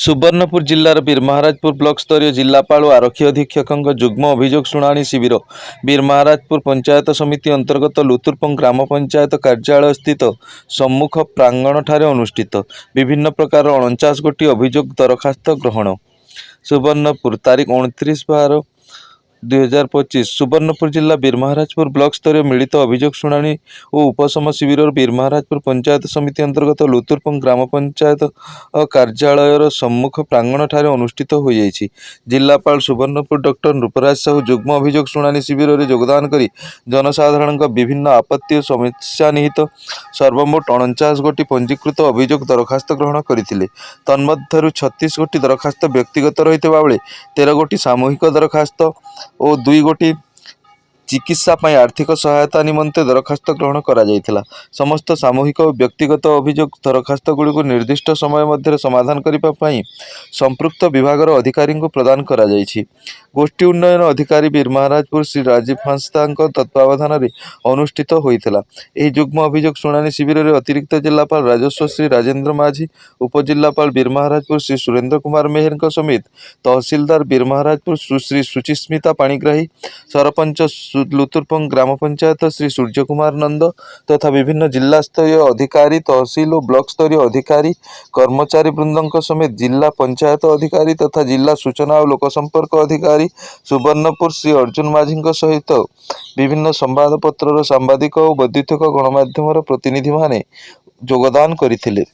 Subarnapur जिल्लार बीरमहाराजपुर block स्तरीय जिलापाल और आरक्षी अधीक्षक जुग्म अभियोग शुणाणी शिविर बीरमहाराजपुर पंचायत समिति अंतर्गत लुतुरपंग ग्राम पंचायत कार्यालय स्थित सम्मुख प्रांगण ठारे अनुष्ठित। विभिन्न प्रकार 49 गोटी अभियोग दरखास्त ग्रहण। सुवर्णपुर तारीख 29/12/2025 सुवर्णपुर जिला बीरमहाराजपुर ब्लॉक स्तरीय मिलित अभियोग शुणाणी और उपशम शिविर बीरमहाराजपुर पंचायत समिति अंतर्गत लुतुरपंग ग्राम पंचायत कार्यालयर सम्मुख प्रांगण ठारे अनुष्ठित हो जाइछि। जिलापाल सुवर्णपुर डॉक्टर नृपराज साहू जुग्म अभियोग शुणाणी शिविर में योगदान करी जनसाधारण विभिन्न आपत्ति और समस्या निहित सर्वमोट 49 गोटी पंजीकृत अभियोग दरखास्त ग्रहण करथिले। तन्मध्यरु 36 गोटी दरखास्त व्यक्तिगत रहितबा बेले 13 गोटी सामूहिक दरखास्त और 2 गोटी चिकित्सा पाई आर्थिक सहायता निमंते दरखास्त ग्रहण करा जायथिला। समस्त सामूहिक और व्यक्तिगत अभियोग दरखास्त गुड़ी को निर्दिष्ट समय मध्य समाधान करने पाई संपृक्त विभाग अधिकारी को प्रदान करा जायछि। गोष्ठी उन्नयन अधिकारी बीरमहाराजपुर श्री राजीव हांसदा तत्वावधान में अनुष्ठित होइथिला। एही जुग्म अभियोग शुणाणी शिविर में अतिरिक्त जिलापाल राजस्व श्री राजेन्द्र माझी, उपजिलापाल बीरमहाराजपुर श्री सुरेन्द्र कुमार मेहर समेत तहसीलदार बीरमहाराजपुर सुश्री सुचिस्मिता पाणिग्राही, सरपंच लुतुरपंग ग्राम पंचायत श्री सूर्य कुमार नंद तथा विभिन्न जिला स्तरीय अधिकारी, तहसील और ब्लॉक स्तरीय अधिकारी, कर्मचारी वृंदों समेत जिला पंचायत अधिकारी तथा जिला सूचना और लोक संपर्क अधिकारी सुवर्णपुर श्री अर्जुन माझी सहित विभिन्न संवादपत्र सांबादिक और वैद्युतिक गणमाध्यम प्रतिनिधि माने योगदान करथिले।